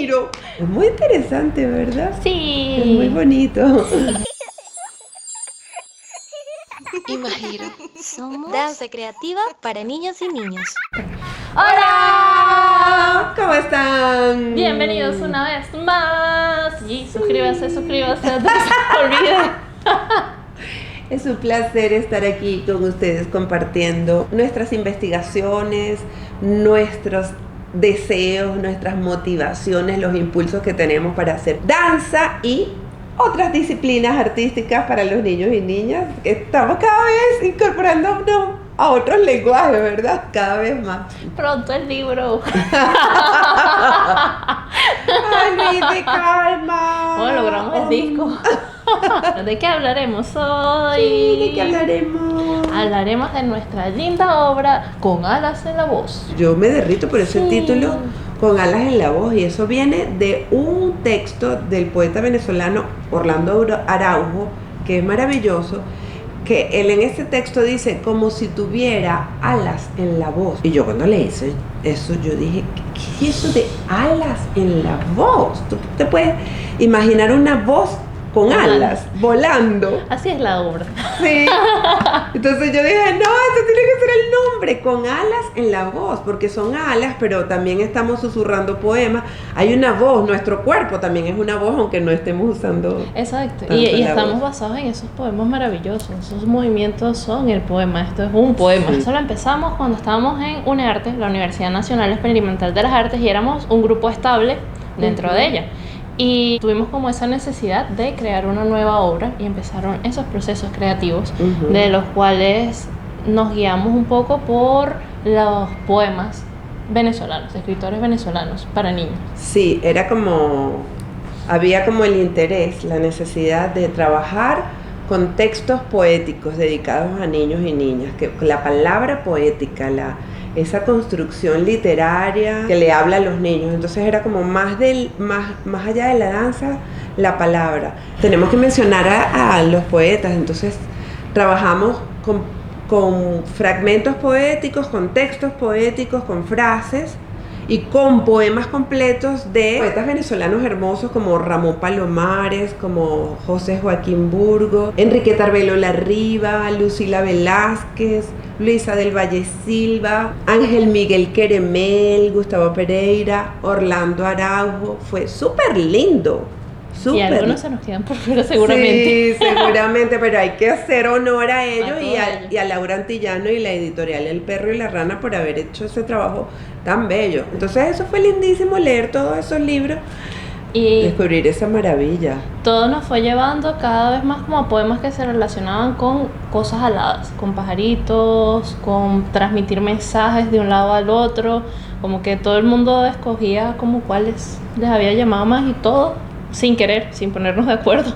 Imagiro. Es muy interesante, ¿verdad? Sí. Es muy bonito. Imagiro. Somos danza creativa para niños y niños. ¡Hola! ¿Cómo están? Bienvenidos una vez más. Y suscríbase, no se olviden. Es un placer estar aquí con ustedes compartiendo nuestras investigaciones, nuestros deseos, nuestras motivaciones, los impulsos que tenemos para hacer danza y otras disciplinas artísticas para los niños y niñas, que estamos cada vez incorporándonos a otros lenguajes, ¿verdad? Cada vez más. Pronto el libro. ¡Ay, Luis, calma! Bueno, logramos el disco. ¿De qué hablaremos hoy? Sí, ¿de qué hablaremos? Hablaremos de nuestra linda obra Con alas en la voz. Yo me derrito por ese título, Con alas en la voz, y eso viene de un texto del poeta venezolano Orlando Araujo, que es maravilloso, que él en ese texto dice como si tuviera alas en la voz. Y yo cuando leí eso yo dije, ¿qué es eso de alas en la voz? ¿Tú te puedes imaginar una voz con alas, volando? Así es la obra. Sí. Entonces yo dije, no, esto tiene que ser el nombre, Con alas en la voz, porque son alas, pero también estamos susurrando poemas. Hay una voz, nuestro cuerpo también es una voz, aunque no estemos usando. Exacto. Y estamos basados en esos poemas maravillosos. Esos movimientos son el poema. Esto es un poema. Sí. Eso lo empezamos cuando estábamos en UNEARTE, la Universidad Nacional Experimental de las Artes, y éramos un grupo estable dentro de ella. Y tuvimos como esa necesidad de crear una nueva obra y empezaron esos procesos creativos, de los cuales nos guiamos un poco por los poemas venezolanos, escritores venezolanos para niños. Sí, había como el interés, la necesidad de trabajar con textos poéticos dedicados a niños y niñas, que la palabra poética, esa construcción literaria que le habla a los niños. Entonces era como más allá de la danza, la palabra. Tenemos que mencionar a los poetas, entonces trabajamos con fragmentos poéticos, con textos poéticos, con frases y con poemas completos de poetas venezolanos hermosos como Ramón Palomares, como José Joaquín Burgos, Enriqueta Arbelo Larriba, Lucila Velázquez, Luisa del Valle Silva, Ángel Miguel Queremel, Gustavo Pereira, Orlando Araujo. Fue súper lindo. Y algunos se nos quedan por fuera seguramente. Sí, seguramente, pero hay que hacer honor a ellos y a Laura Antillano y la editorial El Perro y la Rana por haber hecho ese trabajo tan bello. Entonces eso fue lindísimo, leer todos esos libros y descubrir esa maravilla. Todo nos fue llevando cada vez más como a poemas que se relacionaban con cosas aladas, con pajaritos, con transmitir mensajes de un lado al otro, como que todo el mundo escogía como cuáles les había llamado más y todo sin querer, sin ponernos de acuerdo.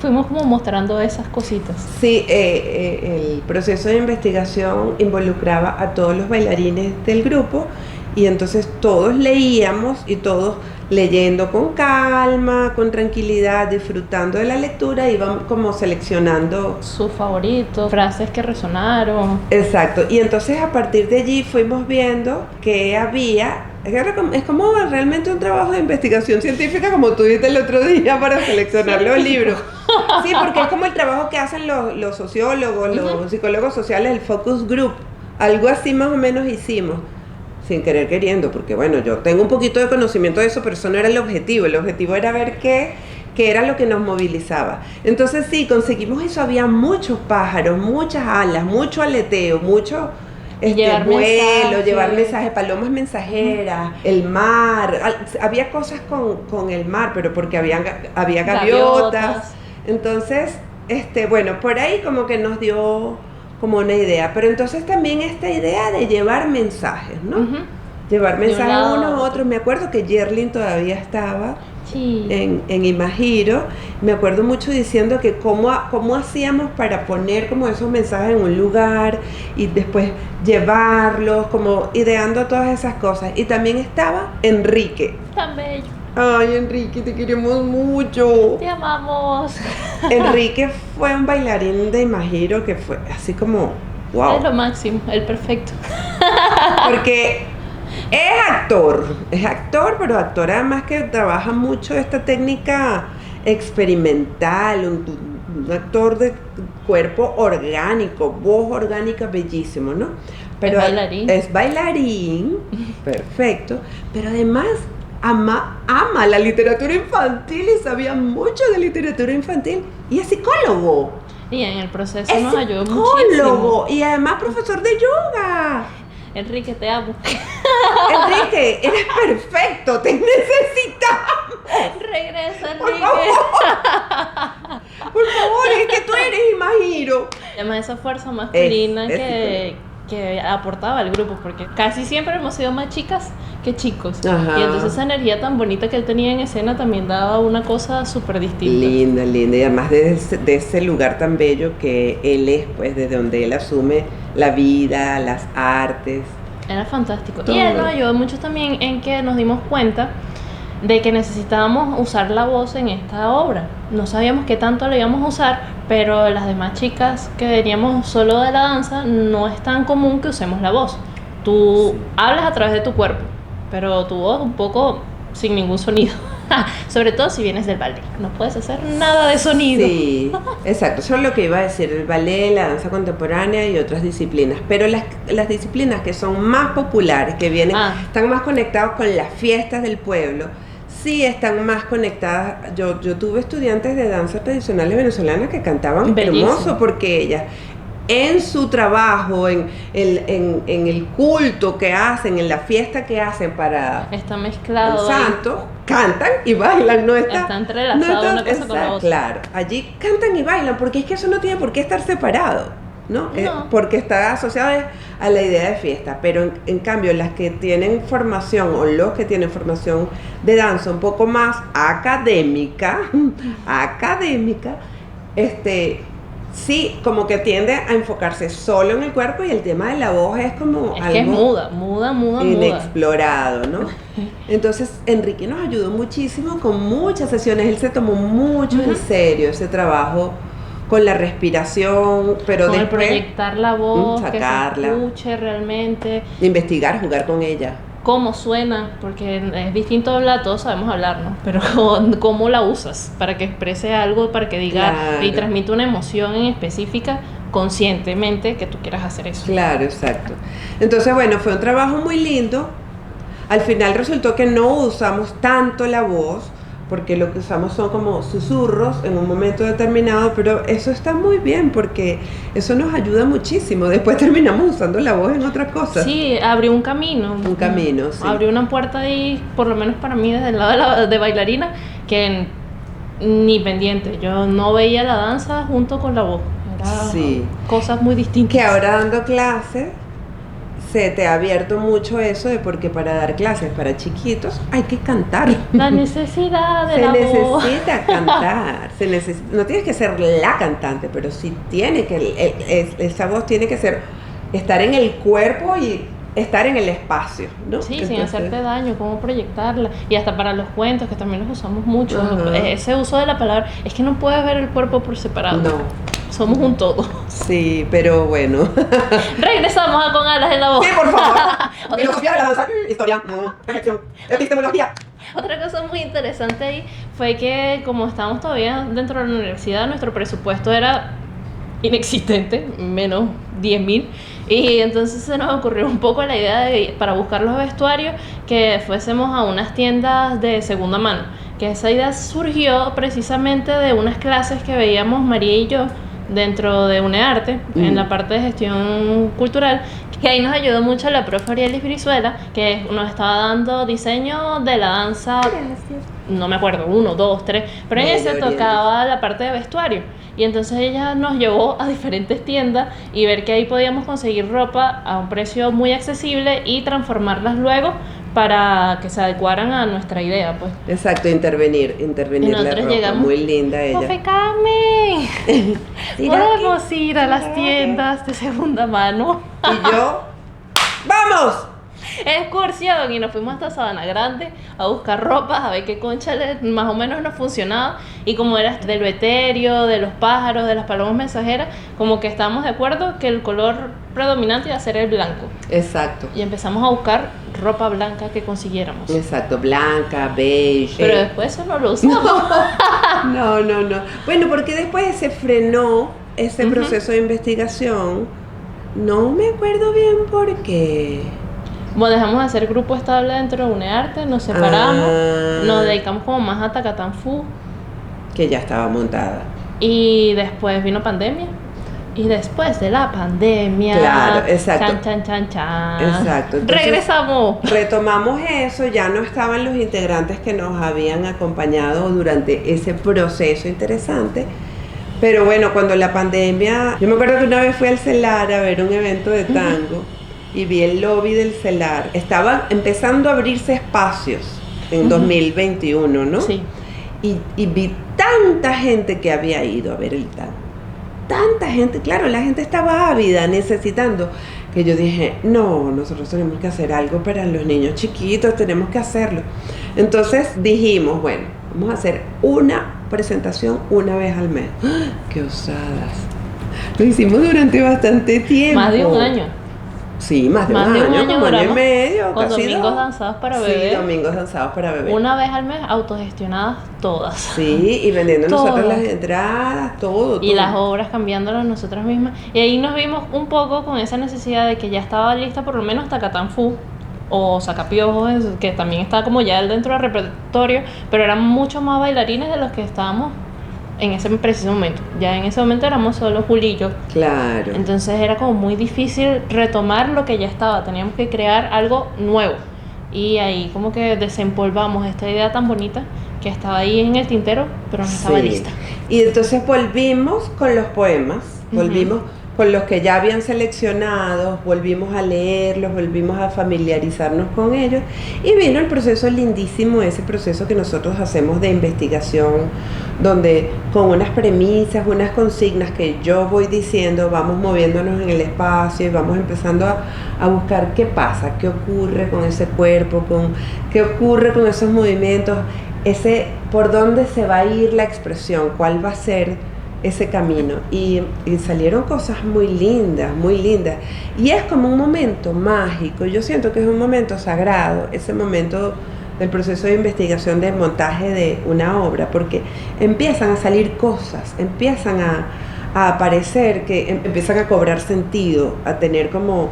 Fuimos como mostrando esas cositas. Sí, el proceso de investigación involucraba a todos los bailarines del grupo y entonces todos leíamos y todos leyendo con calma, con tranquilidad, disfrutando de la lectura, iban como seleccionando sus favoritos, frases que resonaron. Exacto, y entonces a partir de allí fuimos viendo que había. Es como realmente un trabajo de investigación científica, como tú dijiste el otro día, para seleccionar los libros. Sí, porque es como el trabajo que hacen los sociólogos, los psicólogos sociales, el focus group. Algo así más o menos hicimos, sin querer queriendo, porque bueno, yo tengo un poquito de conocimiento de eso, pero eso no era el objetivo. El objetivo era ver qué era lo que nos movilizaba. Entonces sí, conseguimos eso. Había muchos pájaros, muchas alas, mucho aleteo, mucho vuelo, llevar mensajes, palomas mensajeras, el mar. Había cosas con el mar, pero porque había gaviotas. Entonces, bueno, por ahí como que nos dio como una idea. Pero entonces también esta idea de llevar mensajes, ¿no? Llevar mensajes unos a otros. Me acuerdo que Yerlin todavía estaba en Imagiro. Me acuerdo mucho diciendo que cómo hacíamos para poner como esos mensajes en un lugar y después llevarlos, como ideando todas esas cosas. Y también estaba Enrique. Tan bello. Ay, Enrique, te queremos mucho. Te amamos. Enrique fue un bailarín de Imagiro que fue así como wow. Es lo máximo, el perfecto. Porque Es actor, pero actor además que trabaja mucho esta técnica experimental, un actor de cuerpo orgánico, voz orgánica bellísimo, ¿no? Pero Es bailarín. es bailarín, perfecto, pero además ama la literatura infantil y sabía mucho de literatura infantil y es psicólogo. Y en el proceso Es nos ayudó psicólogo muchísimo. y además profesor de yoga. Enrique, te amo. Enrique, eres perfecto, te necesitamos. Regresa, Por Enrique. favor, por favor, es que tú eres Imagiro. Además, esa fuerza masculina Es que aportaba al grupo, porque casi siempre hemos sido más chicas que chicos. Ajá. Y entonces esa energía tan bonita que él tenía en escena también daba una cosa súper distinta. Linda, linda. Y además de ese lugar tan bello que él es, pues, desde donde él asume la vida, las artes. Era fantástico. Todo. Y él nos ayudó mucho también en que nos dimos cuenta de que necesitábamos usar la voz en esta obra. No sabíamos qué tanto la íbamos a usar, pero las demás chicas que veníamos solo de la danza, no es tan común que usemos la voz. Tú hablas a través de tu cuerpo, pero tu voz un poco sin ningún sonido. Sobre todo si vienes del ballet. No puedes hacer nada de sonido. Sí, exacto. Eso es lo que iba a decir, el ballet, la danza contemporánea y otras disciplinas. Pero las disciplinas que son más populares, que vienen, están más conectados con las fiestas del pueblo, sí están más conectadas. Yo tuve estudiantes de danza tradicionales venezolanas que cantaban Bellísimo. hermoso porque ellas en su trabajo, en el culto que hacen, en la fiesta que hacen para Está el mezclado ahí. santo, cantan y bailan, no está, Está entrelazado una cosa con la otra. Claro, allí cantan y bailan porque es que eso no tiene por qué estar separado, ¿no? No. Porque está asociado a la idea de fiesta, pero en cambio las que tienen formación o los que tienen formación de danza un poco más académica, sí, como que tiende a enfocarse solo en el cuerpo y el tema de la voz es como Es algo que es muda. inexplorado, ¿no? Entonces Enrique nos ayudó muchísimo con muchas sesiones, él se tomó mucho en serio ese trabajo con la respiración, pero Con el después proyectar la voz, que se sacarla, escuche realmente, investigar, jugar con ella. cómo suena, porque es distinto hablar, todos sabemos hablar, ¿no? Pero cómo la usas para que exprese algo, para que diga Claro. y transmita una emoción en específica conscientemente que tú quieras hacer eso. Claro, exacto. Entonces, bueno, fue un trabajo muy lindo. Al final resultó que no usamos tanto la voz, porque lo que usamos son como susurros en un momento determinado, pero eso está muy bien porque eso nos ayuda muchísimo. Después terminamos usando la voz en otras cosas. Sí, abrió un camino. Un camino, sí. Abrió una puerta ahí, por lo menos para mí, desde el lado de bailarina, que ni pendiente. Yo no veía la danza junto con la voz. Era Sí. cosas muy distintas. Que ahora dando clases se te ha abierto mucho eso de porque para dar clases para chiquitos hay que cantar. La necesidad de Se la voz. necesita cantar, no tienes que ser la cantante, pero sí tiene que, esa voz tiene que estar en el cuerpo y estar en el espacio, ¿no? Sí, sin Entonces, hacerte daño, cómo proyectarla. Y hasta para los cuentos, que también los usamos mucho. Ajá. Ese uso de la palabra, es que no puedes ver el cuerpo por separado. No, Somos un todo. sí, pero bueno. Regresamos a Con Alas en la Voz. Sí, por favor. Filosofía de la danza, historia, reflexión, epistemología. Otra cosa muy interesante ahí fue que como estábamos todavía dentro de la universidad, nuestro presupuesto era inexistente, menos 10.000, y entonces se nos ocurrió un poco la idea de, para buscar los vestuarios, que fuésemos a unas tiendas de segunda mano, que esa idea surgió precisamente de unas clases que veíamos María y yo dentro de UNEARTE, en la parte de gestión cultural, que ahí nos ayudó mucho la profe Arielis Brizuela, que nos estaba dando diseño de la danza, no me acuerdo, 1, 2, 3, pero en ese tocaba la parte de vestuario. Y entonces ella nos llevó a diferentes tiendas y ver que ahí podíamos conseguir ropa a un precio muy accesible y transformarlas luego para que se adecuaran a nuestra idea, pues. Exacto, intervenir Y la nosotros ropa, llegamos, muy linda ella. ¡Profe Carmen! ¿Será ¿Podemos ir a las será tiendas de segunda mano? Y yo, ¡vamos! excursión y nos fuimos hasta Sabana Grande a buscar ropas, a ver qué concha más o menos nos funcionaba. Y como era del veterio, de los pájaros, de las palomas mensajeras, como que estábamos de acuerdo que el color predominante iba a ser el blanco. Exacto. Y empezamos a buscar ropa blanca que consiguiéramos. Exacto, blanca, beige. Pero después eso no lo usamos. No. Bueno, porque después se frenó ese proceso de investigación. No me acuerdo bien por qué. Bueno, dejamos de hacer grupo estable dentro de UNEARTE, nos separamos, nos dedicamos como más a Tacatanfú. Que ya estaba montada. Y después vino pandemia. Y después de la pandemia. Claro, exacto. Chan. Exacto. Entonces, regresamos. Retomamos eso, ya no estaban los integrantes que nos habían acompañado durante ese proceso interesante. Pero bueno, cuando la pandemia... Yo me acuerdo que una vez fui al CELAR a ver un evento de tango y vi el lobby del CELAR. Estaban empezando a abrirse espacios en 2021, ¿no? Sí. Y vi tanta gente que había ido a ver el tango. Tanta gente, claro, la gente estaba ávida, necesitando, que yo dije, no, nosotros tenemos que hacer algo para los niños chiquitos, tenemos que hacerlo. Entonces dijimos, bueno, vamos a hacer una presentación una vez al mes. ¡Ah! ¡Qué osadas! Lo hicimos durante bastante tiempo. Más de un año. Sí, más de un año, como año y medio, con casi domingos danzados para bebé. Sí, domingos danzados para bebé. Una vez al mes, autogestionadas todas. Sí, y vendiendo Todas. nosotros las entradas, todo. Y las obras cambiándolas nosotras mismas. Y ahí nos vimos un poco con esa necesidad de que ya estaba lista por lo menos Tacatanfú o Sacapiojos, que también estaba como ya dentro del repertorio, pero eran mucho más bailarines de los que estábamos en ese preciso momento. Ya en ese momento éramos solo Juli y yo. Claro. Entonces era como muy difícil retomar lo que ya estaba. Teníamos que crear algo nuevo. Y ahí como que desempolvamos esta idea tan bonita que estaba ahí en el tintero, pero no estaba lista. Y entonces volvimos con los poemas, volvimos con los que ya habían seleccionado, volvimos a leerlos, volvimos a familiarizarnos con ellos y vino el proceso lindísimo, ese proceso que nosotros hacemos de investigación, donde con unas premisas, unas consignas que yo voy diciendo, vamos moviéndonos en el espacio y vamos empezando a buscar qué pasa, qué ocurre con ese cuerpo, qué ocurre con esos movimientos, por dónde se va a ir la expresión, cuál va a ser ese camino. Y salieron cosas muy lindas, muy lindas. Y es como un momento mágico. Yo siento que es un momento sagrado, ese momento del proceso de investigación, de montaje de una obra, porque empiezan a salir cosas, empiezan a aparecer, que empiezan a cobrar sentido, a tener como,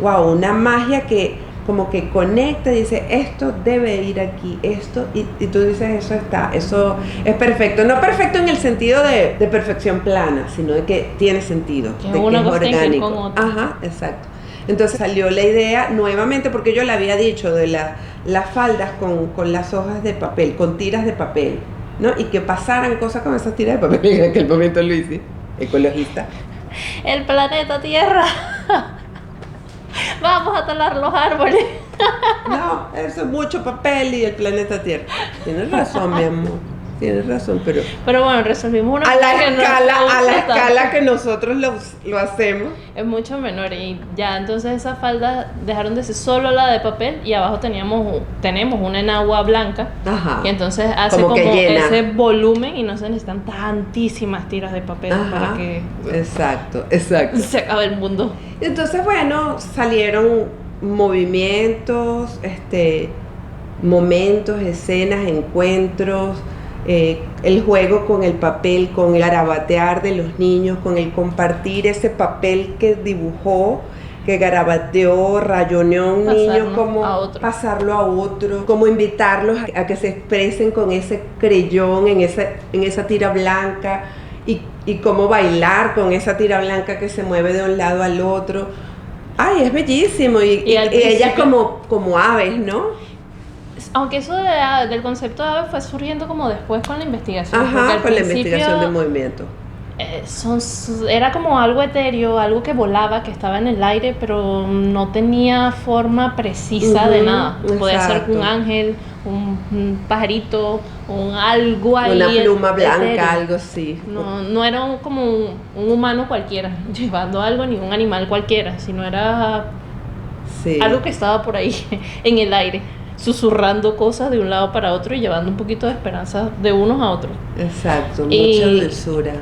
wow, una magia que como que conecta y dice, esto debe ir aquí, esto, y tú dices, eso es perfecto. No perfecto en el sentido de perfección plana, sino de que tiene sentido, que de una que es cosa orgánico. con otra. Ajá, exacto. Entonces salió la idea nuevamente, porque yo le había dicho de las faldas con las hojas de papel, con tiras de papel, ¿no? Y que pasaran cosas con esas tiras de papel. En aquel momento Luisi, ecologista. El planeta Tierra. Vamos a talar los árboles. No, eso es mucho papel y el planeta Tierra. Tienes razón, mi amor. Tienes razón, pero bueno, resolvimos una a la que escala que nosotros lo hacemos. es mucho menor. Y ya entonces esas faldas dejaron de ser solo la de papel y abajo tenemos una enagua blanca. Ajá. Y entonces hace como ese volumen y no se necesitan tantísimas tiras de papel. Ajá. Para que Exacto. se acabe el mundo. Entonces, bueno, salieron movimientos, momentos, escenas, encuentros, el juego con el papel, con el garabatear de los niños, con el compartir ese papel que dibujó, que garabateó, rayoneó a un niño, como pasarlo a otro, como invitarlos a que se expresen con ese creyón en esa tira blanca y cómo bailar con esa tira blanca que se mueve de un lado al otro. Ay, es bellísimo y ellas como aves, ¿no? Aunque eso del concepto de ave fue surgiendo como después con la investigación. Ajá, con la investigación del movimiento. Era como algo etéreo, algo que volaba, que estaba en el aire, pero no tenía forma precisa de nada. Podía ser un ángel, un pajarito, algo ahí. Una pluma blanca, etéreo. algo así. No era como un humano cualquiera, llevando algo, ni un animal cualquiera, sino era Sí. Algo que estaba por ahí en el aire, susurrando cosas de un lado para otro y llevando un poquito de esperanza de unos a otros. Exacto, Y mucha dulzura.